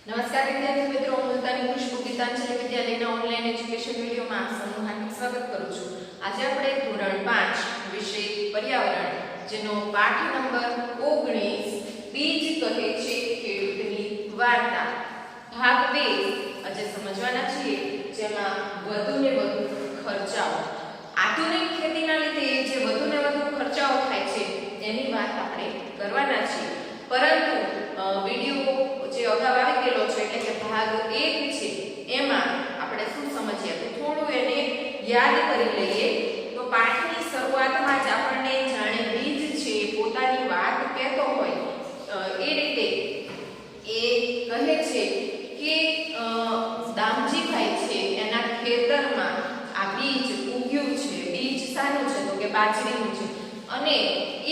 નમસ્કાર વિદ્યાર્થી મિત્રો, હું મુલતાની ખુશ્બુ ગીતાંજલિ વિદ્યાલયના ઓનલાઈન એજ્યુકેશન વિડીયોમાં આપ સૌનું હાર્દિક સ્વાગત કરું છું. આજે આપણે ધોરણ 5 વિષય પર્યાવરણ જેનો પાઠ નંબર 19 બીજ કહે છે ખેડૂતની વાર્તા ભાગ 2 આજે સમજવાના છીએ, જેમાં વધુ ને વધુ ખર્ચાઓ. આધુનિક ખેતીના લીધે જે વધુ ને વધુ ખર્ચાઓ થાય છે એની વાત આપણે કરવાના છીએ. પરંતુ વિડીયો જે અગાઉ આવી ગયેલો છે એટલે કે ભાગ 1 છે એમાં આપણે શું સમજીએ તો થોડું એને યાદ કરી લઈએ. તો પાઠની શરૂઆતમાં જ આપણને જાણે બીજ છે પોતાની વાત કહેતો હોય એ રીતે એ કહે છે કે દામજીભાઈ છે એના ખેતરમાં આ બીજ ઉગ્યું છે. બીજ શાનું છે તો કે બાજરીનું છે. અને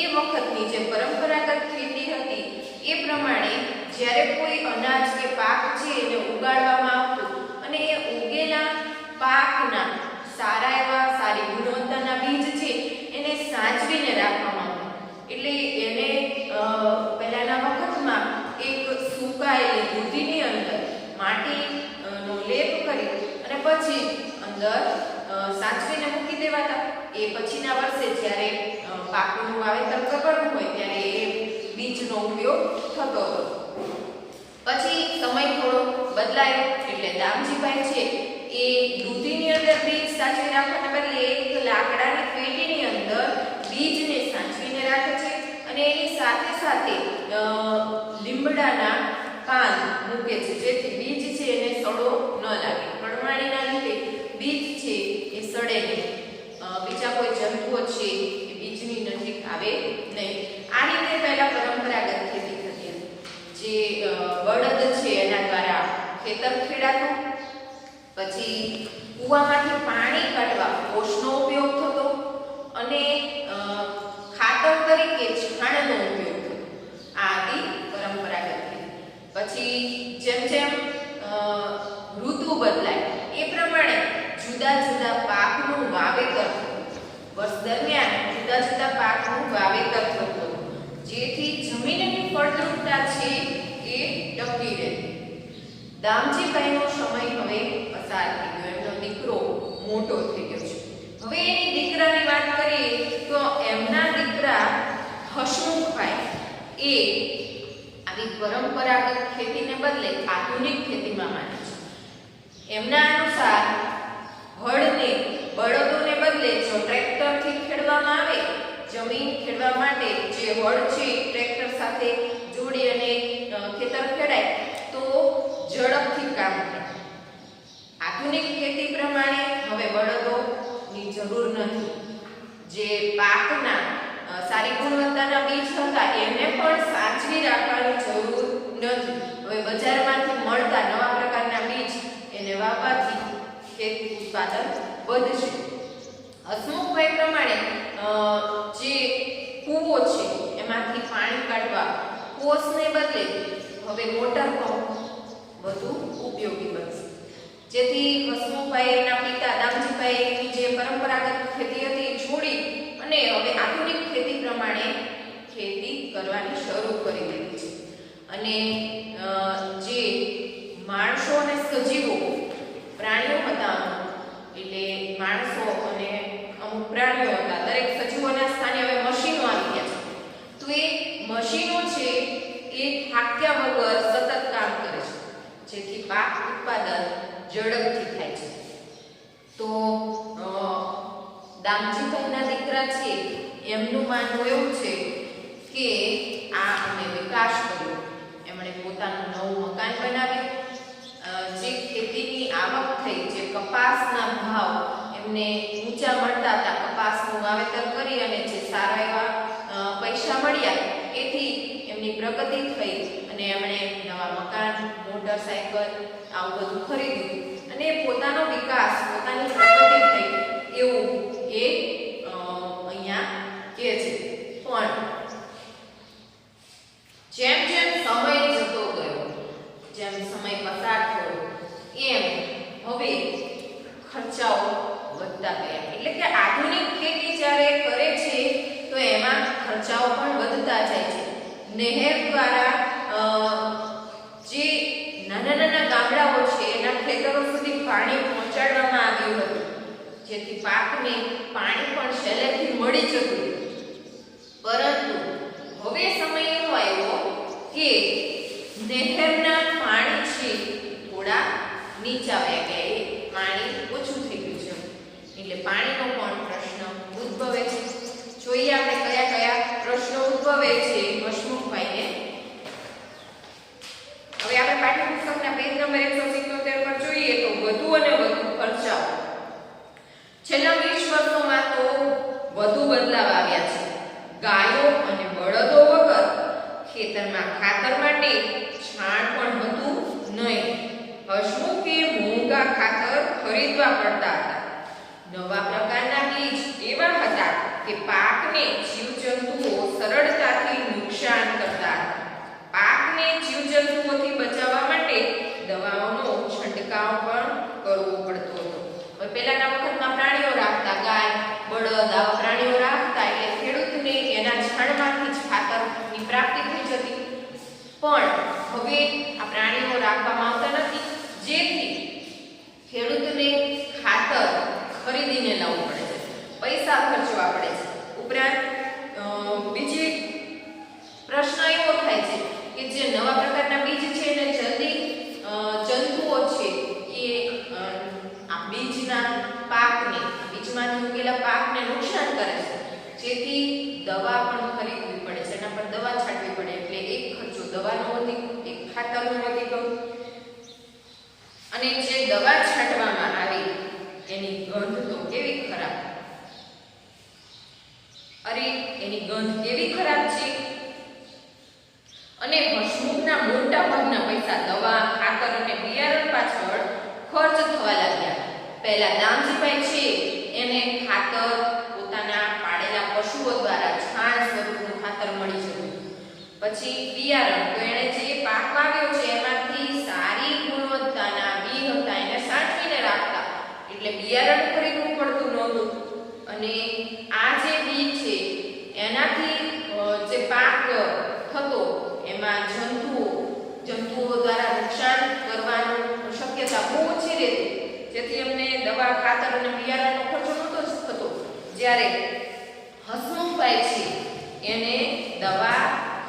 એ વખતની જે પરંપરાગત ખેતી હતી એ પ્રમાણે જ્યારે કોઈ અનાજ કે પાક છે એને ઉગાડવામાં આવતું અને એ ઉગેલા પાકના સારી ગુણવત્તાના બીજ છે એને સાચવીને રાખવામાં આવતા. એટલે એને પહેલાના વખતમાં એક સુકાયેલી દૂધીની અંદર માટીનો લેપ કરી અને પછી અંદર સાચવીને મૂકી દેવાતા. એ પછીના વર્ષે જ્યારે પાકનું વાવેતર કરવાનું હોય ત્યારે એ બીજનો ઉપયોગ થતો હતો. પછી સમય થોડો બદલાયો એટલે દામજીભાઈ છે એ દૂધીની અંદર બીજ સાચવી રાખવાને બદલે એક લાકડાની પેટીની અંદર બીજને સાચવીને રાખે છે અને એની સાથે સાથે લીમડાના પાન મૂકે છે, જેથી બીજ છે એને સડો ન લાગે. કડવાણીના લીધે બીજ છે એ સડે નહીં, બીજા કોઈ જંતુઓ છે એ બીજની નજીક આવે નહીં. આ રીતે પહેલા પરંપરાગત ખેતી થતી હતી. જે બળદ છે એના દ્વારા ખેતર ખેડાતું. પછી કૂવામાંથી પાણી કાઢવા ઓશનો ઉપયોગ થતો અને ખાતર તરીકે છાણનો ઉપયોગ થતો. આ હતી પરંપરાગત ખેતી. પછી જેમ જેમ ઋતુ બદલાય એ પ્રમાણે જુદા જુદા પાકનું વાવેતર થતું. વર્ષ દરમિયાન જુદા જુદા પાકનું વાવેતર થતું, જેથી જમીનની ફળદ્રુપતા છે એ ટકી રહે. દામજીભાઈનો સમય હવે પસાર થઈ ગયો. એમનો દીકરો મોટો થઈ ગયો છે. હવે એની દીકરાની વાત કરીએ તો એમના દીકરા હસમુખભાઈ એ આવી પરંપરાગત ખેતીને બદલે આધુનિક ખેતીમાં માને છે. એમના અનુસાર હળને બળદોને બદલે જો ટ્રેક્ટરથી ખેડવામાં આવે, જમીન ખેડવા માટે જે હળ છે ટ્રેક્ટર સાથે જોડી અને ખેતર ખેડાય તો ઝડપથી કામ થાય. આધુનિક ખેતી પ્રમાણે હવે બળદોની જરૂર નથી. જે પાકના સારી ગુણવત્તાના બીજ હતા એને પણ સાચવી રાખવાની જરૂર નથી. હવે બજારમાંથી મળતા નવા પ્રકારના બીજ એને વાવવાથી ખેત ઉત્પાદન વધશે. હસમુખભાઈ પ્રમાણે જે કૂવો છે એમાંથી પાણી કાઢવા ઓસને બદલે હવે મોટર પંપ વધુ ઉપયોગી બનશે. જેથી હસમુખભાઈ એમના પિતા દામજીભાઈની જે પરંપરાગત ખેતી હતી છોડી અને હવે આધુનિક ખેતી પ્રમાણે ખેતી કરવાની શરૂ કરી દીધી છે. અને જે માણસો અને સજીવો પ્રાણીઓ હતા, એટલે માણસો અને અમુક પ્રાણીઓ હતા, દરેક સજીવોના સ્થાને હવે મશીનો આવી ગયા છે. તો એ મશીનો છે એ થાક્યા વગર સતત કામ કરે છે, જેથી પાક ઉત્પાદન ઝડપથી થાય છે. તો દામજીભાઈના દીકરા છે એમનું માનવું એવું છે કે આ અમે વિકાસ કર્યો. એમણે પોતાનું નવું મકાન બનાવ્યું. જે ખેતીની આવક થઈ, જે કપાસના ભાવ એમને ઊંચા મળતા હતા, કપાસનું વાવેતર કરી અને જે સારા એવા પૈસા મળ્યા એથી એમની પ્રગતિ થઈ અને એમણે નવા મકાન, મોટરસાયકલ આવું બધું ખરીદ્યું અને પોતાનો વિકાસ, પોતાની પ્રગતિ થઈ એવું એ અહીંયા કહે છે. પણ જેમ જેમ સમય જતો ગયો, જેમ સમય પસાર થયો એમ હવે ખર્ચાઓ વધતા ગયા. એટલે કે આધુનિક ખેતી જ્યારે કરે છે તો એમાં ખર્ચાઓ પણ વધતા જાય છે. નહેર દ્વારા જે નાના જેથી પાકને પાણી પણ સહેલાઈથી મળી જતું. પરંતુ હવે સમય એવો આવ્યો કે નહેરના પાણી છે થોડા નીચા આવ્યા ગયા, એ પાણી ઓછું થઈ ગયું છે એટલે પાણીનો પણ પ્રશ્ન ઉદ્ભવે છે. જોઈએ આપણે કયા કયા પ્રશ્નો ઉદ્ભવે છે હસમુખભાઈને. હવે આપણે પાઠ્યપુસ્તકના પેજ નંબર 177 પર જોઈએ તો વધુ અને વધુ ખર્ચાઓ. છેલ્લા 20 વર્ષોમાં તો વધુ બદલાવ આવ્યા છે. ગાયો અને બળદો વગર ખેતરમાં ખાતર માટે છાણ પણ હતું નહીં. હસમુખે મોંઘા ખાતર ખરીદવા પડતા હતા. નવા પ્રકારના બીજ એવા હતા કે પાકને જીવજંતુઓ સરળતાથી નુકસાન કરતા હતા. પાકને જીવજંતુઓથી બચાવવા માટે દવાઓનો છંટકાવ પણ કરવો પડતો હતો. હવે પહેલાના વખતમાં પ્રાણીઓ રાખતા, ગાય, બળદ આવા પ્રાણીઓ રાખતા એટલે ખેડૂતને એના છાણમાંથી જ ખાતરની પ્રાપ્તિ થઈ જતી. પણ હવે આ પ્રાણીઓ રાખવામાં આવતા નથી, જેથી ખેડૂતને ખાતર ખરીદીને લાવવું પડે છે, પૈસા ખર્ચવા પડે છે. ઉપરાંત બીજી પ્રશ્ન એવો થાય છે કે જે નવા પ્રકારના બીજ છે એને જલ્દી જંતુઓ છે એ આ બીજના પાકને, બીજમાંથી ઉગેલા પાકને નુકસાન કરે છે, જેથી દવા પણ ખરીદવી પડે છે, એના પર દવા છાંટવી પડે. એટલે એક ખર્ચો દવાનો વધી ગયો, એક ખાતરનો વધી ગયો. અને જે દવા છાંટવામાં આવી એની ગંધ તો કેવી ખરાબ. અરે એની ગંધ કેવી ખરાબ છે. અને હસમુખના મોટા ભાગના પૈસા દવા, ખાતર અને બિયારણ પાછળ ખર્ચ થવા લાગ્યા. પહેલા દામજીભાઈ છે એને ખાતર પોતાના પાળેલા પશુઓ દ્વારા છાણ સ્વરૂપનું ખાતર મળી જતું. પછી બિયારણ, તો એણે જે પાક વાવ્યો છે એમાંથી સારી ગુણવત્તાના બી હતા એને સાચવીને રાખતા, એટલે બિયારણ ખરીદવું પડતું નહોતું. અને આ જે બી છે એનાથી જે પાક થતો એમાં જંતુઓ દ્વારા નુકસાન કરવાની શક્યતા બહુ ઓછી રહેતી, જેથી અમને દવા, ખાતર અને બિયારણનો ખર્ચો નહોતો થતો. જ્યારે હસમુખભાઈ છે એને દવા,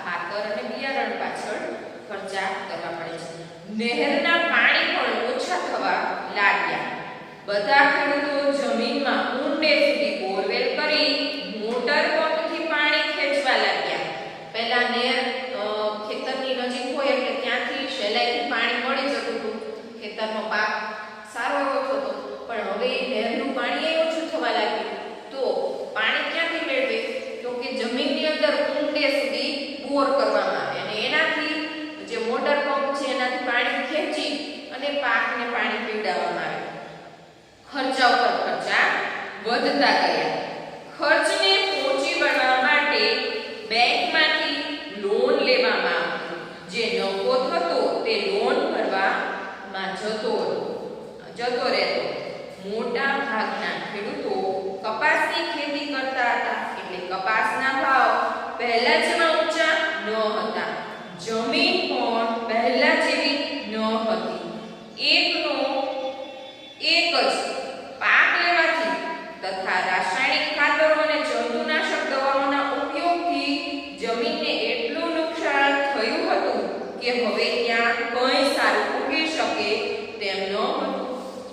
ખાતર અને બિયારણ પાછળ ખર્ચા કરવા પડે છે. નહેરના પાણી પણ ઓછા થવા લાગ્યા. બધા ખેડૂતો જમીનમાં ઊંડે સુધી બોરવેલ કરી મોટર પંપથી પાણી ખેંચવા લાગ્યા. પહેલા નહેર ખેતરની નજીક હોય એટલે ત્યાંથી સહેલાઈથી પાણી મળી જતું હતું, ખેતરનો પાક સારો એવો થતો. પણ હવે નહેરનું પાણી ઓછું થવા લાગ્યું તો પાણી ક્યાંથી મેળવે? તો કે જમીનની અંદર ઊંડે સુધી બોર કરવામાં આવે અને એનાથી જે મોટર પંપ છે એનાથી પાણી ખેંચી અને પાકને પાણી પીવડાવવામાં આવે. ખર્ચા ઉપર ખર્ચા વધતા ગયા. ખર્ચને પહોંચી વળવા માટે બેંકમાંથી લોન લેવામાં આવતી. જે નફો થતો તે લોન ભરવામાં જતો રહેતો. મોટા ભાગના ખેડૂતો કપાસની ખેતી કરતા હતા, એટલે કપાસના ભાવ પહેલા જેવા ઊંચા ન હતા. જમીન પણ પહેલા જેવી ન હતી. એકનો એક જ પાક લેવાથી તથા રાસાયણિક ખાતરો અને જંતુનાશક દવાઓના ઉપયોગથી જમીનને એટલું નુકસાન થયું હતું કે હવે ત્યાં કંઈ સારું ઉગી શકે તેમ ન હતું.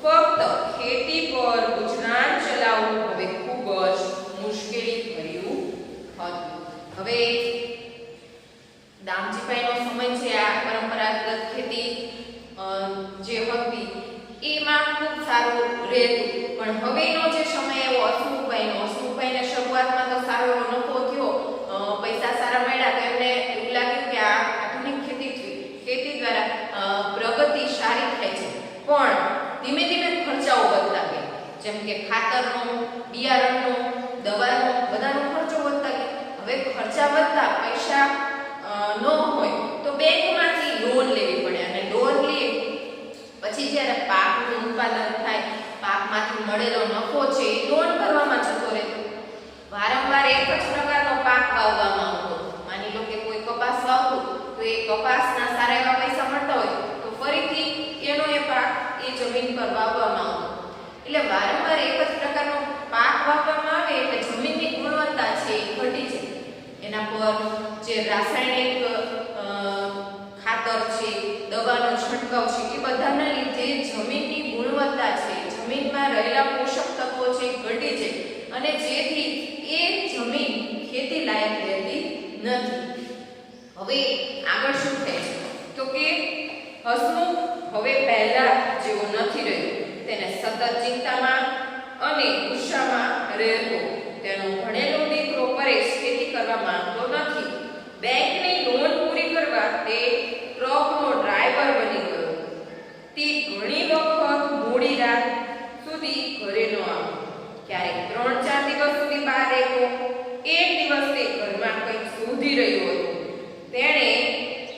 ફક્ત ખેતી પર ગુજરાન ચલાવવું હવે ખૂબ જ મુશ્કેલી ભર્યું હતું. હવે દામજીભાઈનો સમય છે આ પરંપરાગત ખેતી જે હતી એમાં ખૂબ સારું રહેતું. પણ હવેનો જે સમય એવો હસમુખભાઈને શરૂઆતમાં તો સારો એવો નફો થયો, પૈસા સારા મળ્યા, તો એમને એવું લાગ્યું કે આ આધુનિક ખેતી દ્વારા પ્રગતિ સારી થાય છે. પણ ધીમે ધીમે ખર્ચાઓ વધતા ગયા, જેમ કે ખાતરનો, બિયારણનો, દવાનો, બધાનો ખર્ચો વધતા ગયા. હવે ખર્ચા વધતા પૈસા ન હોય તો બેંકમાંથી લોન લેવી પડે અને લોન લઈએ પછી જ્યારે પાકનું ઉત્પાદન થાય, પાકમાંથી મળેલો નફો છે એ લોન ભરવામાં જતો રહેતો. વારંવાર એક જ પ્રકારનો પાક વાવવામાં આવતો. માની લો કે કોઈ કપાસ વાવતું તો એ કપાસના સારા એવા પૈસા મળતા હોય તો ફરીથી એનો એ પાક એ જમીન પર વાવવામાં આવતો. એટલે વારંવાર એક જ પ્રકારનો વાવવામાં આવે એટલે જમીનની ગુણવત્તા છે એ ઘટી જાય. એના પર જે રાસાયણિક ખાતર છે, દવાનો છંટકાવ છે, એ બધાના લીધે જમીનની ગુણવત્તા છે, જમીનમાં રહેલા પોષક તત્વો છે ઘટી જાય અને જેથી એ જમીન ખેતી લાયક રહેતી નથી. હવે આગળ શું થાય છે તો કે હસમુખ હવે પહેલા જેવો નથી રહ્યો. તેને સતત ચિંતામાં અને ગુસ્સામાં રહેતો. તેનો ભણેલો દીકરો પરેશ ખેતી કરવા માંગતો નથી. બેંકની લોન પૂરી કરવા તે ટ્રકનો ડ્રાઈવર બની ગયો. તે ઘણી વખત મોડી રાત સુધી ઘરે ન આવ્યો. ક્યારેક 3-4 દિવસ સુધી બહાર રહેતો. એક દિવસ તે ઘરમાં કંઈક શોધી રહ્યો હતો. તેણે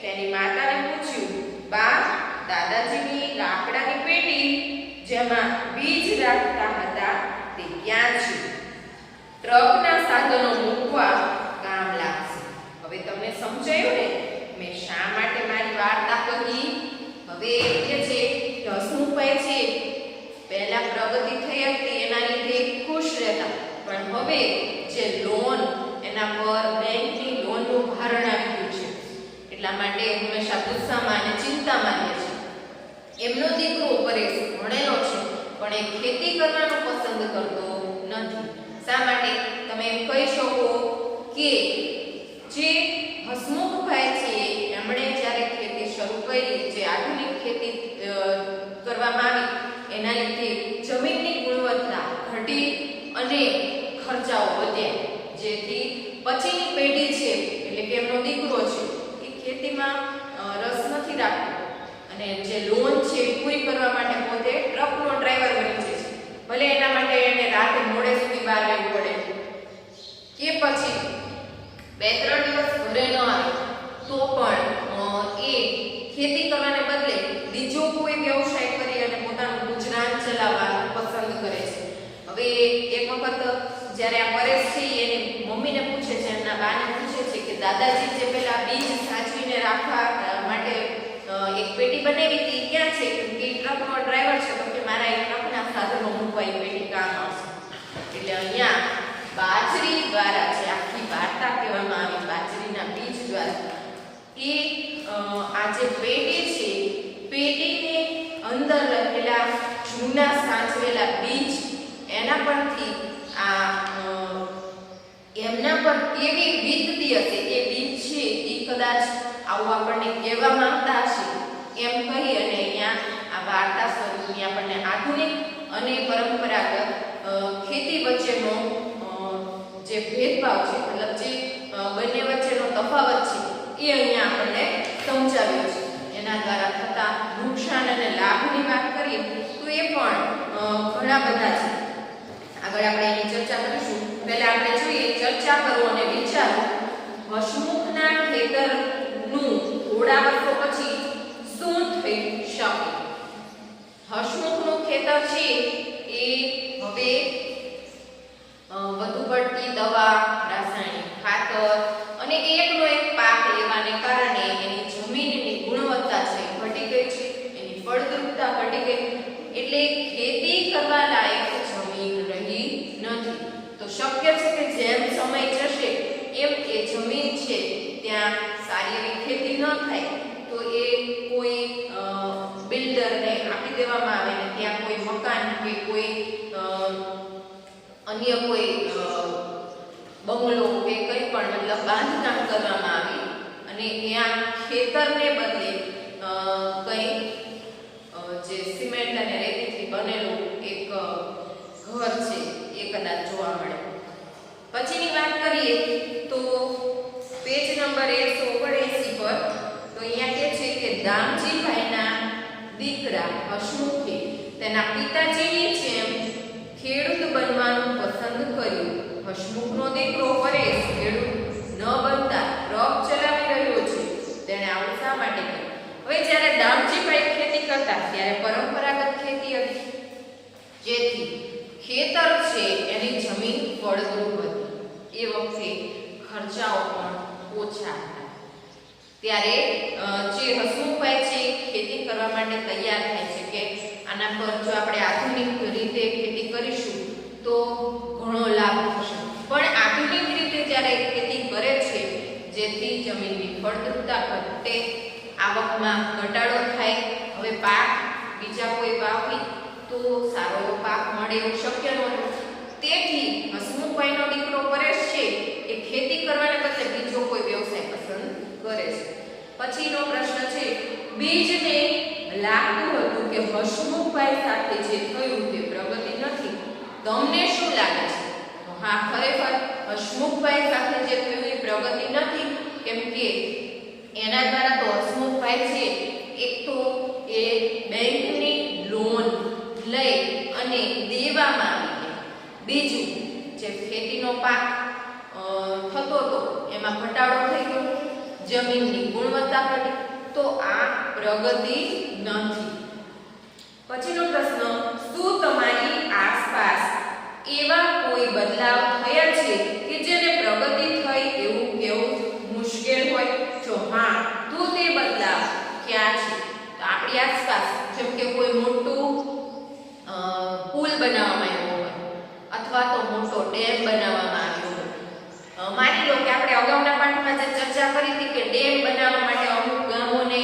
તેની માતાને પૂછ્યું, બા, દાદાજીની લાકડાની પેટી જેમાં બીજ રાખતા હતા તે ક્યાં છે? ટ્રકના સાધનો મૂકવા કામ લાગશે. હવે તમને સમજાયું ને મેં શા માટે મારી વાર્તા કહી? હવે એ છે કે હસમુખભાઈ છે પહેલા પ્રગતિ થઈ હતી એના લીધે ખુશ રહેતા, પણ હવે જે લોન એના પર બેંકની લોનનું ભારણ આવ્યું છે એટલા માટે હંમેશા ગુસ્સામાં અને ચિંતામાં રહે છે. એમનો દીકરો પરેશ ભણેલો છે પણ એ ખેતી કરવાનું પસંદ કરતો નથી. શા માટે? તમે એમ કહી શકો કે જે હસમુખભાઈ છે એમણે જ્યારે ખેતી શરૂ કરી, જે આધુનિક ખેતી કરવામાં આવી એના લીધે જમીનની ગુણવત્તા ઘટી અને ખર્ચાઓ વધ્યા, જેથી પછીની પેઢી છે એટલે કે એમનો દીકરો છે એ ખેતીમાં રસ નથી રાખતો અને જે લોન છે પૂરી કરવા માટે પોતે ટ્રકનો ડ્રાઈવર બની જાય છે. ભલે એના માટે એને રાતે મોડે સુધી બહાર રહેવું પડે કે પછી 2-3 દિવસ ઘરે ન આવે તો પણ એ ખેતી કરવાને બદલે બીજો કોઈ વ્યવસાય કરી અને પોતાનું ગુજરાન ચલાવવાનું પસંદ કરે છે. હવે એક વખત જ્યારે આ પરેશ છે એની મમ્મીને પૂછે છે, એમના બાને પૂછે છે કે દાદાજી જે પેલા બીજ સાચવીને રાખવા માટે એક પેટી બનાવી હતી ક્યાં છે? કે ટ્રકનો ડ્રાઈવર છે. તો કે મારા એક ટ્રકના સાધનો મૂકવા એ પેટી કામ આવશે. એટલે અહીંયા બાજરી દ્વારા જે આખી વાર્તા કહેવામાં આવી, બાજરીના બીજ દ્વારા એ આ જે પેટી છે, પેટીને અંદર રહેલા જૂના સાચવેલા બીજ એના પરથી આ એમના પર કેવી વીતતી હશે એ બીજ છે એ કદાચ આવું આપણને કહેવા માંગતા હશે એમ કહી અને અહીંયા આ વાર્તા સ્વરૂપની આપણને આધુનિક અને પરંપરાગત ખેતી વચ્ચેનો જે ભેદભાવ છે, મતલબ જે બંને વચ્ચેનો તફાવત છે એ અહીંયા આપણને સમજાવ્યો છે. એના દ્વારા થતા નુકસાન અને લાભની વાત કરીએ તો એ પણ ઘણા બધા છે. આગળ આપણે એની ચર્ચા કરીશું. પહેલા આપણે જોઈએ ચર્ચા કરો અને વિચારો. હસમુખના ખેતરનું થોડા વર્ષો પછી શું થઈ શકે? હસમુખનું ખેતર છે એ હવે વધુ પડતી દવા, રાસાયણિક ખાતર અને એકનો એક પાક લેવાને કારણે એની જમીનની ગુણવત્તા છે ઘટી ગઈ છે, એની ફળદ્રુપતા ઘટી ગઈ, એટલે ખેતી કરવા લાયક જમીન રહી નથી. તો શક્ય છે કે જેમ સમય જશે એમ એ જમીન છે ત્યાં સારી એવી ખેતી ન થાય તો એ કોઈ બિલ્ડરને આપી દેવામાં આવે ને ત્યાં કોઈ મકાન કે કોઈ અન્ય કોઈ બંગલો કે કંઈ પણ મતલબ બાંધકામ કરવામાં આવે અને ત્યાં ખેતરને બદલે કંઈ જે સિમેન્ટ અને રેતીથી બનેલું એક ઘર છે એ કદાચ જોવા મળે. પછીની વાત કરીએ તો પેજ નંબર 179 પર તો અહીંયા કહે છે કે દામજીભાઈના દીકરા હસમુખે તેના પિતાજીની જેમ ખેડૂત બનવાનું પસંદ કર્યું. હસમુખનો દીકરો પરેશ ખેડૂત ન બનતા ટ્રક ચલાવી રહ્યો છે. તેણે આવું શા માટે કર્યું? હવે જ્યારે દામજીભાઈ ખેતી કરતા ત્યારે પરંપરાગત ખેતી હતી, જેથી ખેતર છે એની જમીન ફળદ્રુપ હતી. એ વખતે ખર્ચાઓ પણ ઓછા હતા. ત્યારે જે હસમુખભાઈ છે ખેતી કરવા માટે તૈયાર થાય છે કે આના પર જો આપણે આધુનિક રીતે ખેતી કરીશું તો ઘણો લાભ થશે. પણ આધુનિક રીતે જ્યારે ખેતી કરે છે જેથી જમીનની ફળદ્રુપતા ઘટે, આવકમાં ઘટાડો થાય, હવે પાક બીજા કોઈ વાવી તો સારો એવો પાક મળે એવું શક્ય નહોતું. તેથી હસમુખભાઈનો દીકરો પરેશ છે એ ખેતી કરવાને બદલે બીજો કોઈ વ્યવસાય પસંદ કરે છે. પછીનો પ્રશ્ન છે, બીજને લાગતું હતું કે હસમુખભાઈ સાથે જે થયું તે પ્રગતિ નથી, તમને શું લાગે છે? તો હા, ખરેખર હસમુખભાઈ સાથે જે થયું એ પ્રગતિ નથી, કેમ કે એના દ્વારા તો હસમુખભાઈ છે એક તો એ બેંકની લોન લઈ અને દેવામાં આવી, બીજું જે ખેતીનો પાક થતો હતો એમાં ઘટાડો થઈ ગયો, જમીનની ગુણવત્તા ઘટી, તો આ પ્રગતિ નથી. પછીનો પ્રશ્ન, શું તમારી આસપાસ એવા કોઈ બદલાવ થયા છે કે જેને પ્રગતિ થઈ એવું કેવું મુશ્કેલ હોય? જો હા, તો તે બદલાવ ક્યાં છે? તો આપણી આસપાસ જેમ કે કોઈ મોટું પુલ બનાવવામાં આવ્યો હોય અથવા તો મોટો ડેમ બનાવવામાં આવ્યો હોય. માની લો કે આપણે અગાઉના પાઠમાં જે ચર્ચા કરી હતી કે ડેમ બનાવવા માટે અમુક ગામોને,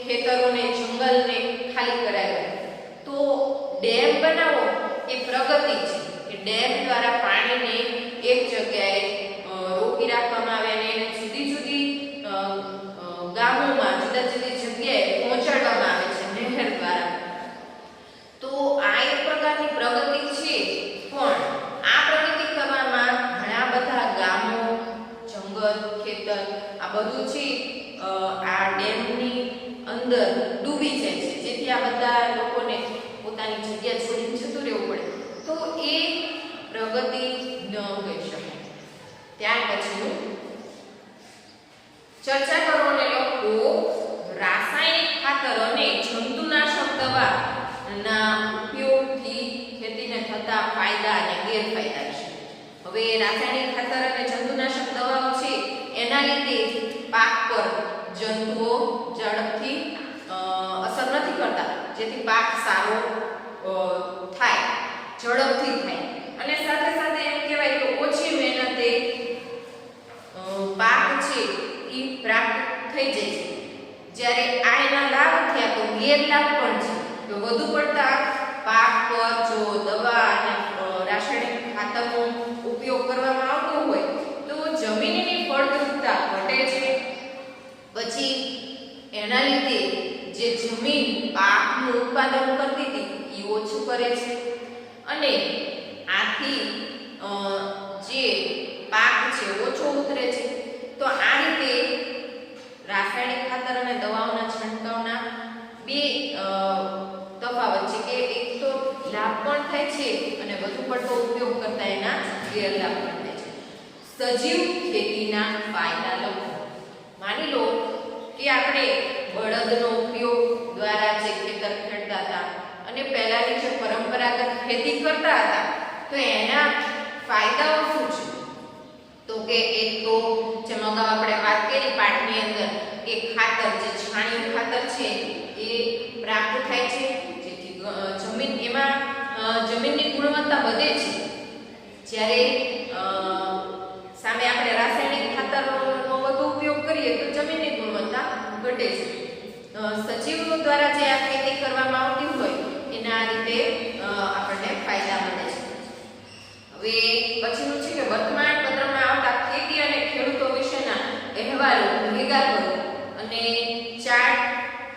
ખેતરોને, જંગલને ખાલી કરાવ્યા, તો ડેમ બનાવો એ પ્રગતિ છે કે ડેમ દ્વારા પાણીને એક જગ્યાએ રોકી રાખવામાં આવે અને એને જુદી જુદી ગામોમાં જુદા જુદી જગ્યાએ પહોંચાડવામાં આવે છે નહેર દ્વારા. તો આ એક પ્રકારની પ્રગતિ છે, પણ આ પ્રગતિ કરવામાં ઘણા બધા ગામો, જંગલ, ખેતર આ બધું છે આ ડેમની અંદર ડૂબી જાય છે, જેથી આ બધા લોકોને પોતાની જગ્યા છોડીને જતું રહેવું પડે, તો એ પ્રગતિ ન કહી શકાય. ત્યાર પછીનું ચર્ચા કરો અને લખો, રાસાયણિક ખાતર અને જંતુનાશક દવાના ઉપયોગથી ખેતીને થતા ફાયદા અને ગેરફાયદા છે. હવે રાસાયણિક ખાતર અને જંતુનાશક દવાઓ છે એના લીધે પાક પર જંતુઓ ઝડપથી અસર નથી કરતા, જેથી પાક સારો થાય, ઝડપથી થાય, અને સાથે સાથે એમ કહેવાય કે ઓછી મહેનતે પાક છે એ પ્રાપ્ત થઈ જાય છે. જ્યારે આ એના લાભ થયા તો ગેરલાભ પણ છે, તો વધુ પડતા પાક પર જો દવા અને રાસાયણિક ખાતરનો ઉપયોગ કરવામાં આવતો હોય તો જમીનની ફળદ્રુપતા ઘટે છે. પછી એના લીધે જે જમીન પાકનું ઉત્પાદન કરતી હતી એ ઓછું કરે છે, અને આથી જે પાક છે ઓછો ઉતરે છે. તો આ રીતે રાસાયણિક ખાતર અને દવાઓના છંટકાવના બે તફાવત છે કે એક તો લાભ પણ થાય છે અને વધુ પડતો ઉપયોગ કરતા એના ગેરલાભ પણ થાય છે. સજીવ ખેતીના ફાયદા લખો. માની લો કે આપણે બળદનો ઉપયોગ દ્વારા જે ખેતર ખેડતા હતા અને પહેલાની જે પરંપરાગત ખેતી કરતા હતા, તો એના ફાયદાઓ શું છે? તો કે એક તો જેમ અગાઉ આપણે વાત કરી પાઠની અંદર કે ખાતર, જે છાણિયું ખાતર છે એ પ્રાપ્ત થાય છે, જેથી જમીનની ગુણવત્તા વધે છે. જ્યારે સામે આપણે રાસાયણિક ખાતરનો વધુ ઉપયોગ કરીએ તો જમીનની ગુણવત્તા ઘટે છે. સજીવો દ્વારા જે આ ખેતી કરવામાં આવતી હોય એના રીતે આપણને ફાયદા મળે છે. હવે પછીનું છે કે વર્તમાન પત્રમાં આવતા ખેતી અને ખેડૂતો વિશેના અહેવાલો ભેગા કરો અને ચાર્ટ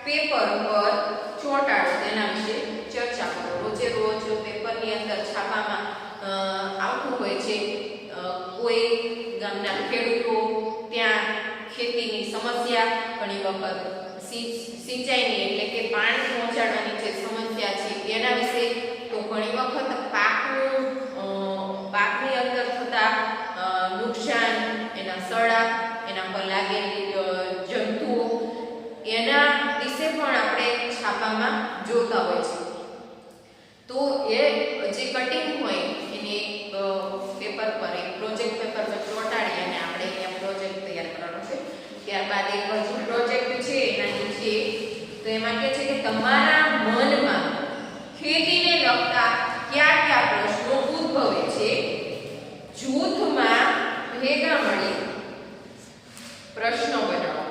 પેપર પર ચોંટાડો, તેના વિશે ચર્ચા કરો. રોજે રોજ પેપરની અંદર છાપવામાં આવતું હોય છે કોઈ ગામના ખેડૂતો ત્યાં ખેતીની સમસ્યા, ઘણી વખત સિંચાઈની એટલે કે પાણી પહોંચાડવાની જે સમસ્યા છે એના વિશે, તો ઘણી વખત પાકની અંદર થતા નુકસાન, એના સડા, એના પર લાગેલી જંતુઓ, એના વિશે પણ આપણે છાપામાં જોતા હોય છે. તો એ જે કટિંગ હોય એને પેપર પર, એક પ્રોજેક્ટ પેપર પર ચોંટાડી અને આપણે અહીંયા પ્રોજેક્ટ તૈયાર કરવાનો છે. ત્યારબાદ એક હજુ પ્રોજેક્ટ છે એના નીચે, તો એમાં કહે છે કે તમારા મનમાં ખેતીને લગતા કયા કયા પ્રશ્નો ઉદ્ભવે છે જૂથમાં ભેગા મળી પ્રશ્નો બનાવો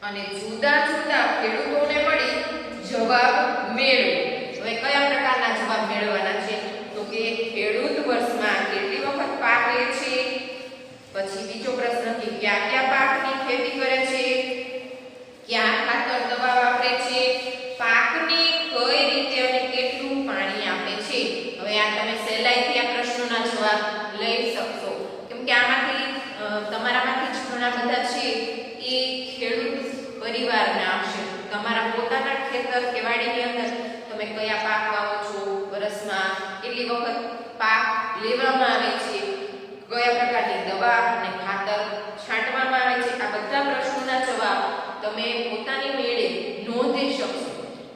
અને જુદા જુદા ખેડૂતોને મળી જવાબ મેળવો. હવે કયા પ્રકારના જવાબ મેળવવાના છે? તો કે ખેડૂત વર્ષમાં કેટલી વખત પાક લે છે, પછી બીજો પ્રશ્ન કે કયા કયા પાકની ખેતી કરે છે, કયા ખાતર દવા વાપરે છે, પાકને કઈ રીતે અને કેટલું પાણી આપે છે. હવે આ તમે સહેલાઈથી આ પ્રશ્નોના જવાબ લઈ શકશો, કેમ કે આમાંથી તમારામાંથી જ ઘણા બધા છે એ ખેડૂત પરિવારના હશે. તમારા પોતાના ખેતર કે વાડીની અંદર તમે કયા પાક વાવો છો, વર્ષમાં કેટલી વખત પાક લેવામાં આવે છે, કયા પ્રકારની દવા અને ખાતર છાંટવામાં આવે છે, આ બધા પ્રશ્નોના જવાબ તમે પોતાની મેળે નોંધી શકશો.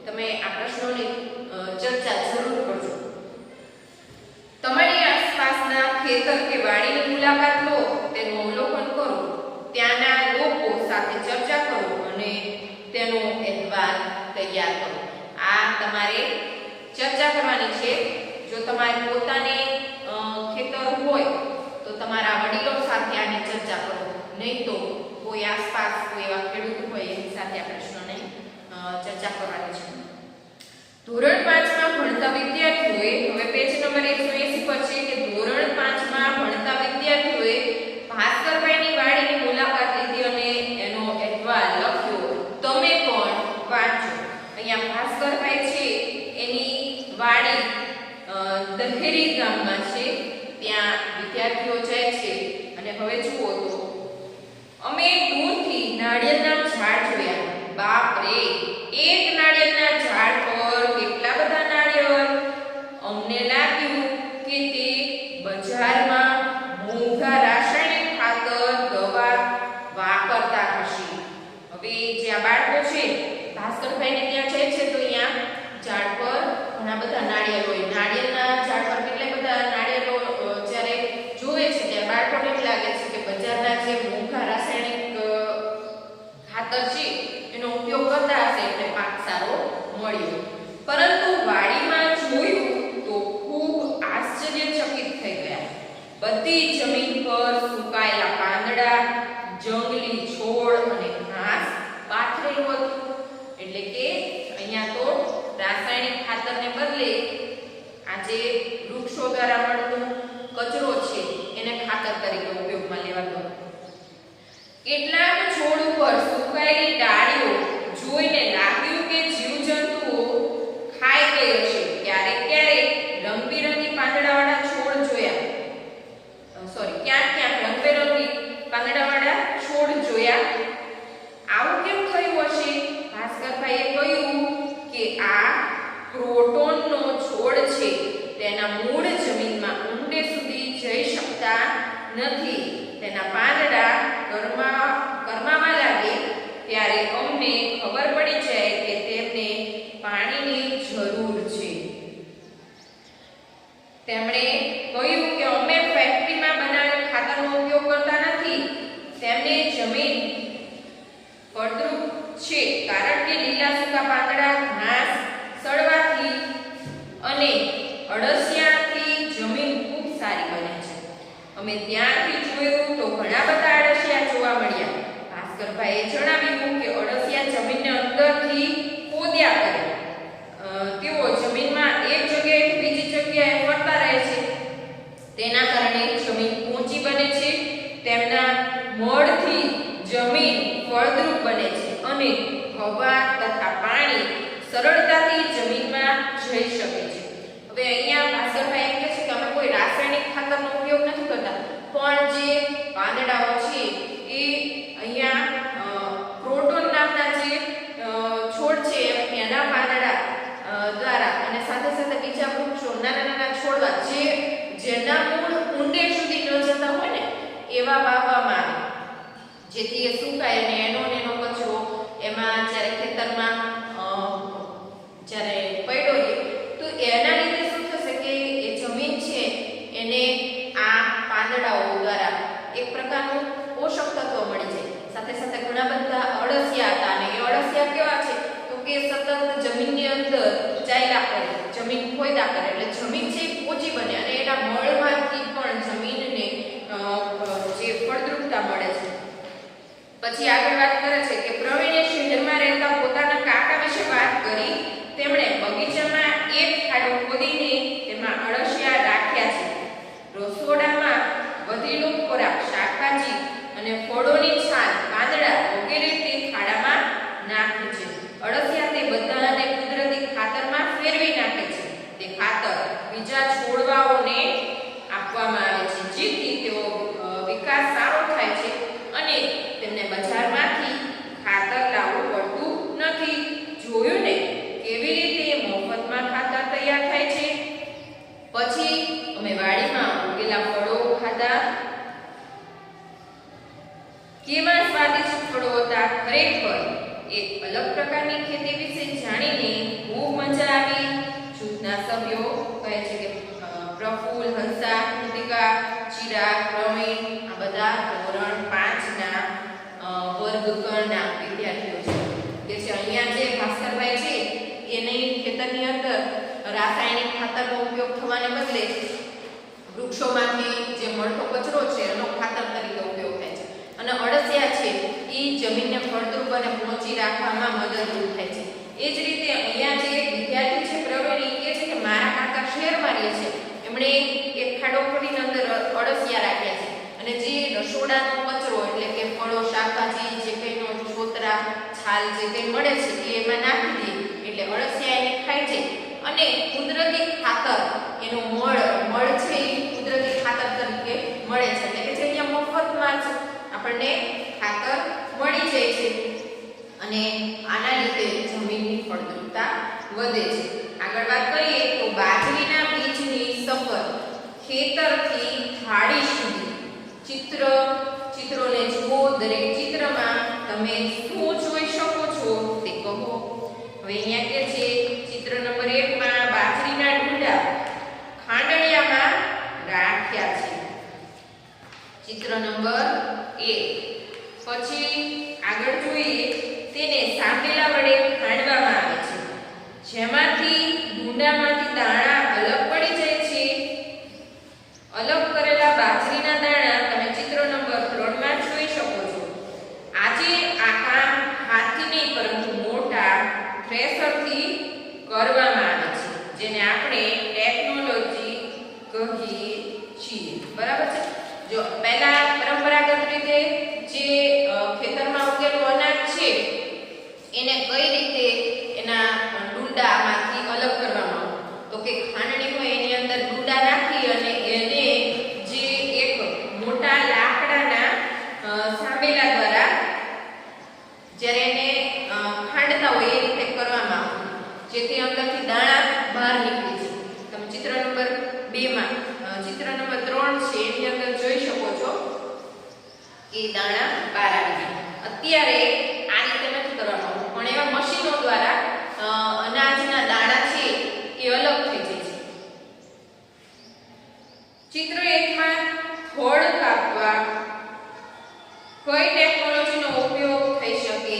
તમે આ પ્રશ્નોની ચર્ચા જરૂર કરજો. તમારી આસપાસના ખેતર કે વાડીની મુલાકાત લો, તેનું અવલોકન કરો, ત્યાંના લોકો સાથે ચર્ચા કરો અને તેનો અહેવાલ તૈયાર કરો. આ તમારે ચર્ચા કરવાની છે. જો તમારે પોતાને ખેતર હોય તો તમારા વડીલો સાથે આની ચર્ચા કરો, નહીં તો કોઈ આસપાસ કોઈ એવા ખેડૂત હોય એની સાથે આ પ્રશ્નોને ચર્ચા કરવાની છે. ધોરણ 5 માં ભણતા વિદ્યાર્થીઓએ, હવે પેજ નંબર 180 પર છે કે ધોરણ 5 માં ભણતા વિદ્યાર્થીઓએ ભાસ્કરભાઈની વાડીની મુલાકાત લીધી અને એનો અહેવાલ લખ્યો. તમે પણ વાંચો. અહીંયા ભાસ્કરભાઈ છે એની વાડી દહેરી ગામમાં છે, ત્યાં વિદ્યાર્થીઓ જાય છે. અને હવે જુઓ તો અમે દૂરથી નાળિયેરના ઝાડ જોયા. બાપ રે, એક નાળિયેરના ઝાડ પર કેટલા બધા નાળિયેર! અમને લાગ્યું કે તે બજારમાં મોંઘા રાસાયણિક ખાતર દવા વાપરતા હશે. હવે જે આ બાળકો છે ભાસ્કરભાઈને ત્યાં જાય છે તો અહીંયા ઝાડ પર ઘણા બધા નાળિયેર હોય. નાળિયેરના ઝાડ પર કેટલા બધા નાળિયેરો જ્યારે જોવે છે ત્યારે બાળકોને એમ લાગે છે કે બજારના જે મોંઘા રાસાયણિક ખાતર છે એનો ઉપયોગ કરતા હશે એટલે પાક સારો મળ્યો. પરંતુ વાડીમાં જોયું તો ખૂબ આશ્ચર્યચકિત થઈ ગયા. બધી જમીન પર સુકાયેલા પાંદડા, જંગલી છોડ અને ઘાસ પાથરેલું હતું. એટલે કે અહીંયા તો રાસાયણિક ખાતરને બદલે આ જે વૃક્ષો દ્વારા મળતું કચરો છે એને ખાતર તરીકે ઉપયોગમાં લેવાતો. કેટલાક છોડ ઉપર સુકાયેલી ડાળીઓ જોઈને લાગ્યું કે જીવજંતુઓ ખાઈ ગઈ હશે. ક્યારેક ક્યારેક રંગબેરંગી પાંદડાવાળા છોડ જોયા. ક્યાંક રંગબેરંગી પાંદડાવાળા છોડ જોયા. આવું કેમ થયું હશે? ભાસ્કરભાઈએ કહ્યું કે આ ક્રોટોનનો છોડ છે. તેના મૂળ જમીનમાં ઊંડે સુધી જઈ શકતા નથી. તેના પાંદડા કરમાવા લાગે ત્યારે અમને ખબર પડી જાય કે તેમને પાણીની જરૂર છે. તેમણે કહ્યું કે અમે ફેક્ટરીમાં બનાવેલ ખાતરનો ઉપયોગ કરતા નથી. તેમને જમીન ફળદ્રુપ છે કારણ કે લીલા સૂકા પાંદડા, ઘાસ સડવાથી અને અળસિયાથી જમીન ખૂબ સારી બને છે. અમે ત્યાંથી જોયું તો ઘણા બધા અળસિયા જોવા મળ્યા. ભાસ્કરભાઈએ જણાવ્યું કે અળસિયા જમીનને અંદરથી ખોદ્યા કરે. તેઓ જમીનમાં એક જગ્યાએથી બીજી જગ્યાએ ફરતા રહે છે. તેના કારણે જમીન ઊંચી બને છે. તેમના મળથી જમીન ફળદ્રુપ બને છે અને હવા તથા પાણી સરળતાથી જમીનમાં જઈ શકે છે. હવે અહીંયા ભાસ્કરભાઈ એમ કહે છે કે અમે કોઈ રાસાયણિક ખાતરનો ઉપયોગ નથી કરતા, પણ જે પાંદડાઓ છે એ અહીંયા ક્રોટોન નામના જે છોડ છે એના પાંદડા દ્વારા અને સાથે સાથે બીજા વૃક્ષો, નાના નાના છોડવા જેના મૂળ ઊંડે સુધી ન જતા હોય ને એવા વાવવામાં આવે, જેથી એ સુકાય અને એનો કચરો એમાં જ્યારે ખેતરમાં જ્યારે પડ્યો રહે તો એના લીધે શું થશે કે એ જમીન છે એને આ પાંદડાઓ દ્વારા એક પ્રકારનું પોષક તત્વ મળી જાય. સાથે સાથે ઘણા બધા અળસિયા હતા અને એ અળસિયા કેવા છે તો કે સતત જમીનની અંદર ચાલ્યા કરે, જમીન ખોદા કરે એટલે જમીન છે પોચી બને અને એના મળમાંથી પણ જમીન પછી આગળ વાત કરે છે કે પ્રવીણે શહેરમાં રહેતા પોતાના કાકા વિશે વાત કરી. તેમણે બગીચામાં એક ખાડો ખોદીને તેમાં અળસિયા રાખ્યા છે. રસોડામાં વધેલો ખોરાક, શાકભાજી અને ફળોની છાલ, પાંદડા વગેરે તે ખાડામાં નાખે છે. અળસિયા તે બધાને કુદરતી ખાતરમાં ફેરવી નાખે છે. તે ખાતર બીજા છોડવાઓને આપવામાં આવે છે, જેથી તેઓ વિકાસ સારો થાય છે અને તેમને બજારમાંથી ખાતર લાવવું પડતું નથી. જોયું ને કેવી રીતે મફતમાં ખાતર તૈયાર થાય છે. પછી અમે વાડીમાં ઉગેલા ફળો ખાધા. કેવા સ્વાદિષ્ટ ફળો હતા. ખરેખર એક અલગ પ્રકારની ખેતી વિશે જાણીને ખૂબ મજા આવી. જૂથના સભ્યો કહે છે કે પ્રફુલ્લ, હંસા, કૃતિકા, ચિરાગ, પ્રવીણ આ બધા ધોરણ 5 ના વર્ગગણના વિદ્યાર્થીઓ છે. કે છે અહીંયા જે ભાસ્કરભાઈ છે એની ખેતરની અંદર રાસાયણિક ખાતરનો ઉપયોગ થવાને બદલે વૃક્ષોમાંથી જે મળતો કચરો છે એનો ખાતર તરીકે ઉપયોગ થાય છે. અને અળસિયા છે એ જમીનને ફળદ્રુપ અને પહોંચી રાખવામાં મદદરૂપ થાય છે. એ જ રીતે અહીંયા જે વિદ્યાર્થી છે પ્રવીણ કહે છે કે મારા કાકા શહેરમાં રહે છે, એમણે એક ખાડો ખોદીને અંદર અળસિયા રાખ્યા છે અને જે રસોડાનો કચરો એટલે કે ફળો, શાકભાજી, જે કંઈનો છોતરા, છાલ જે કંઈ મળે છે એ એમાં નાખી દે એટલે અળસિયા એને ખાય છે અને કુદરતી ખાતર એનો મળ છે એ કુદરતી ખાતર તરીકે મળે છે. એટલે કે જે અહીંયા મફતમાં જ આપણને ખાતર મળી જાય છે અને આના લીધે જમીનની ફળદ્રુપતા વધે છે. આગળ વાત કરીએ તો બાજરીના બીજની સફર ખેતરથી થાળી સુધી. ચિત્રોને જુઓ. દરેક ચિત્રમાં તમે શું જોઈ શકો છો તે કહો. હવે અહીંયા કે છે ચિત્ર નંબર 1 માં બાજરીના ડૂંડા ખાંડણિયામાં રાખ્યા છે. ચિત્ર નંબર 1. પછી આગળ જોઈએ તેને સાંભેલા વડે ખાંડવામાં આવે છે, જેમાંથી ડુંડામાંથી દાણા અલગ પડી જાય છે. અલગ કરેલા બાજરીના દાણા તમે ચિત્ર નંબર 3 માં જોઈ શકો છો. આજે આ કામ હાથથી નહીં પરંતુ મોટા થ્રેશરથી કરવામાં આવે છે, જેને આપણે ટેકનોલોજી કહીએ છીએ. બરાબર છે. જો પહેલા પરંપરાગત રીતે જે ખેતરમાં ઉગેલું અનાજ છે એને કઈ રીતે એના ડૂંડામાંથી અલગ કરવામાં આવે તો કે ખાંડણી હોય એની અંદર ડૂંડા નાખી અને એને જે એક મોટા લાકડાના સાંભેલા દ્વારા જ્યારે એને ખાંડતા હોય એ રીતે કરવામાં આવે, જેથી અંદરથી દાણા બહાર નીકળે છે. તમે ચિત્ર નંબર 2 માં ચિત્ર નંબર 3 છે એની અંદર જોઈ શકો છો એ દાણા બહાર આવી જાય. અત્યારે આ રીતે નથી કરવામાં આવતું પણ એવા મશીનો દ્વારા અનાજના દાણા છે એ અલગ થઈ જાય છે. ચિત્ર 1 માં ખોળ કાપવા કઈ ટેકનોલોજીનો ઉપયોગ થઈ શકે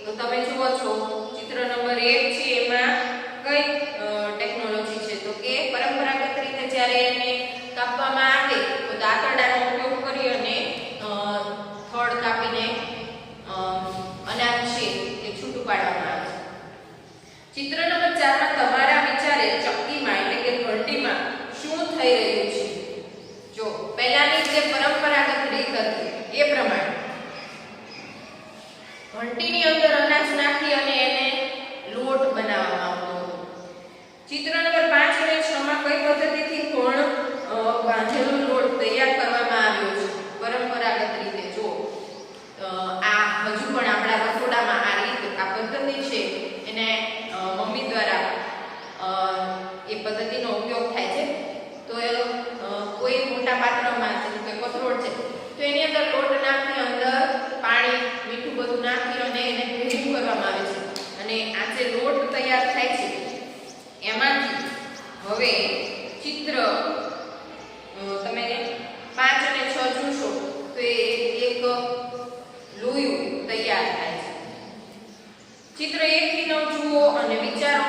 તો તમે જુઓ છો ચિત્ર નંબર 1 છે એમાં કઈ ટેકનોલોજી છે તો કે પરંપરાગત રીતે જ્યારે એને કાપવામાં આવે તો દાંતરડાનો ઉપયોગ કરી અને થડ કાપીને અનાજ છે એ છૂટું પાડવામાં આવે છે. ચિત્ર નંબર 4 માં તમારા વિચારે ચક્કીમાં એટલે કે ઘંટીમાં શું થઈ રહ્યું છે. જો પહેલાની જે પરંપરાગત રીત હતી એ પ્રમાણે ઘંટીની અંદર અનાજ નાખી અને એને લોટ બનાવવામાં આવતો હતો. ચિત્ર નંબર 5 અને 6 માં કઈ પદ્ધતિથી કોણ બાંધેલો લોટ તૈયાર કરવામાં આવ્યો છે પરંપરાગત રીતે. જો આ હજુ પણ આપણા રસોડામાં આ રીત આ પદ્ધતિ છે એને મમ્મી દ્વારા એ પદ્ધતિનો ઉપયોગ થાય છે. તો એ કોઈ મોટા પાત્રમાં જેમ કે કથરોટ છે તો એની અંદર લોટ નાખી અંદર પાણી મીઠું બધું નાખી અને એને ભેગું કરવામાં આવે છે અને આ જે લોટ તૈયાર થાય છે એમાંથી હવે ચિત્ર તમે 5 અને 6 જોશો તો એક લોયું તૈયાર થાય છે. ચિત્ર 1 થી 9 જુઓ અને વિચારો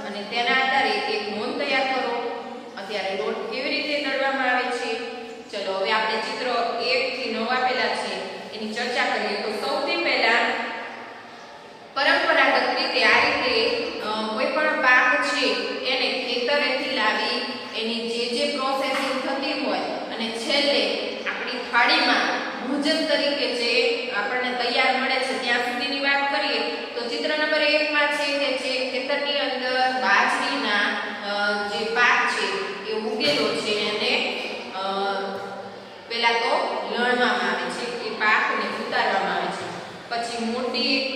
અને તેના આધારે એક નોંધ તૈયાર કરો. અત્યારે લોટ કેવી રીતે દળવામાં આવે છે ચલો હવે આપણે ચિત્ર 1 થી 9 આપેલા છે એની ચર્ચા કરીએ. તો સૌથી પહેલા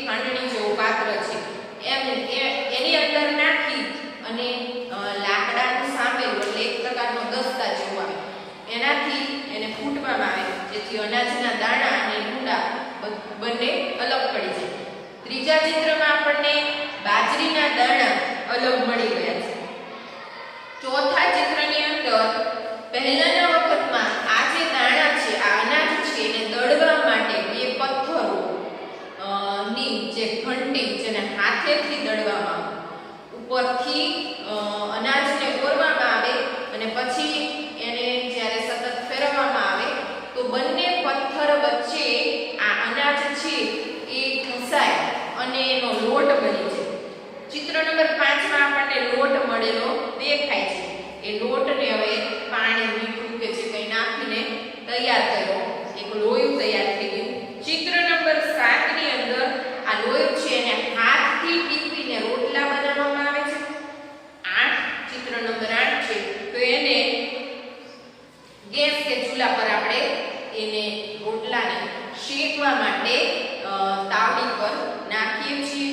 ખાંડણી જેવું પાત્ર છે એની અંદર નાખી અને લાકડાનું સામેલ એટલે એક પ્રકારનો દસ્તા જેવું આવે એનાથી એને ફૂટવામાં આવે જેથી અનાજના દાણા અને ડુંડા બંને અલગ પડી જાય. ત્રીજા ચિત્રમાં આપણને બાજરીના દાણા અલગ મળી ગયા છે. ચોથા ચિત્રની અંદર પહેલાના વખતમાં આ જે દાણા છે આ અનાજ છે એને દળવા માટે બે પથ્થરો ની જે ઘંટી જેને હાથેથી દળવામાં આવે ઉપરથી અનાજને ઓરવામાં આવે અને પછી એને જ્યારે સતત ફેરવવામાં આવે તો બંને પથ્થર વચ્ચે આ અનાજ છે એ ઘસાય અને એનો લોટ બની જાય. ચિત્ર નંબર 5 માં આપણને લોટ મળેલો દેખાય છે. એ લોટને હવે પાણી મીઠું કે જે કંઈ નાખીને તૈયાર કર્યો એક લોયું તૈયાર થઈ ગયું. ચિત્ર નંબર 7 ની અંદર આ લોયું છે એને હાથથી ટીપીને રોટલા બનાવવામાં આવે છે. 8 ચિત્ર નંબર 8 છે તો એને ગેસ કે ચૂલા પર આપણે એને રોટલાને શેકવા માટે તાવડી પર નાખીએ છીએ.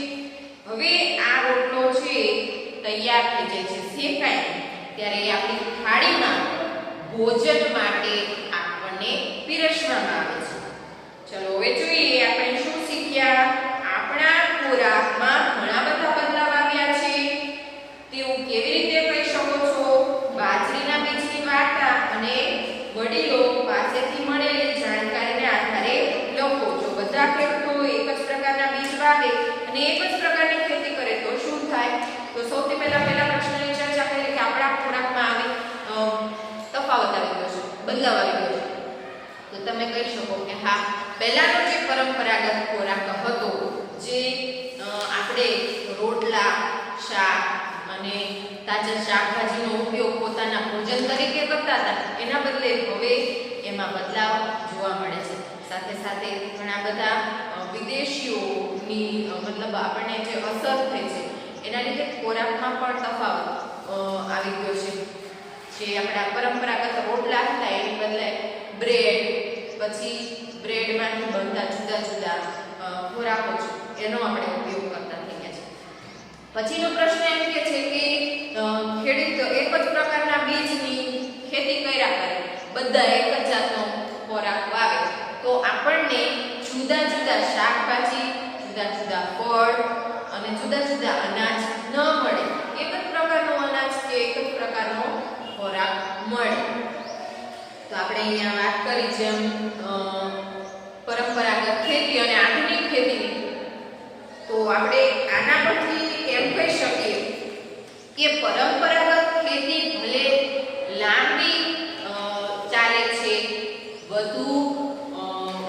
હવે આ રોટલો છે તૈયાર થઈ જાય છે શેકાય ત્યારે આપણી થાળીમાં ભોજન માટે આપણને પીરસવામાં આવે છે. ચલો હવે જોઈએ આપણે શું શીખ્યા. આપણા ખોરાકમાં ઘણા બધા બદલાવ આવ્યા છે. તેવું કેવી રીતે કહી શકો છો? બાજરીના બીજની વાર્તા અને વડીલો પાસેથી મળેલી જાણકારીને આધારે લખો. જો બધા ખેડૂતો એક જ પ્રકારના બીજ વાવે અને એક જ પ્રકારની ખેતી કરે તો શું થાય? તો સૌથી પહેલા પ્રશ્નની ચર્ચા કરીએ કે આપણા ખોરાકમાં તફાવત આવી ગયો છે, બદલાવ આવી ગયો છે. તો તમે કહી શકો કે હા, પહેલાનો જે પરંપરાગત ખોરાક હતો જે આપણે રોટલા, શાક અને તાજા શાકભાજીનો ઉપયોગ પોતાના ભોજન તરીકે કરતા હતા એના બદલે હવે એમાં બદલાવ જોવા મળે છે. સાથે સાથે ઘણા બધા વિદેશીઓની મતલબ આપણને જે અસર થઈ છે એના લીધે ખોરાકમાં પણ તફાવત આવી ગયો છે. જે આપણા પરંપરાગત રોટલા હતા એની બદલે બ્રેડ, પછી બ્રેડમાંથી બનતા જુદા જુદા ખોરાકો છે એનો આપણે ઉપયોગ કરતા થઈ ગયા છે. પછીનો પ્રશ્ન એમ કે છે કે ખેડૂત એક જ પ્રકારના બીજની ખેતી કર્યા કરે, બધા એક જ જાતનો ખોરાક વાવે તો આપણને જુદા જુદા શાકભાજી, જુદા જુદા ફળ અને જુદા જુદા અનાજ ન મળે. એક જ પ્રકારનો અનાજ કે એક જ પ્રકારનો ખોરાક મળે. તો આપણે અહીંયા વાત કરી જેમ પરંપરાગત ખેતી અને આધુનિક ખેતીની, તો આપણે આના પરથી એમ કહી શકીએ કે પરંપરાગત ખેતી ભલે લાંબી ચાલે છે, વધુ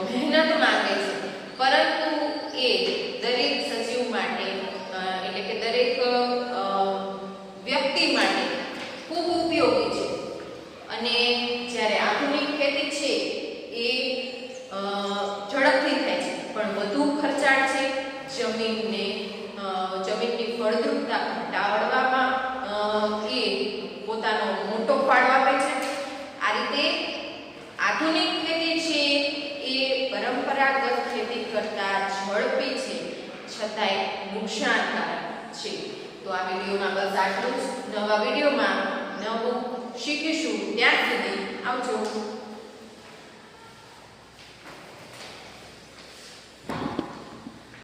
મહેનત માંગે છે, પરંતુ એ દરેક સજીવ માટે એટલે કે દરેક વ્યક્તિ માટે ખૂબ ઉપયોગી છે. અને જ્યારે આધુનિક ખેતી છે એ ઝડપથી થાય છે પણ વધુ ખર્ચાળ છે. જમીનની ફળદ્રુપતા ઘટાડવામાં એ પોતાનો મોટો ફાળો આપે છે. આ રીતે આધુનિક ખેતી છે એ પરંપરાગત ખેતી કરતાં ઝડપી છે છતાંય નુકસાનકારક છે. તો આ વિડીયોમાં બસ આટલું જ. નવા વિડીયોમાં નવું શીખીશું. ત્યાં સુધી આવજો.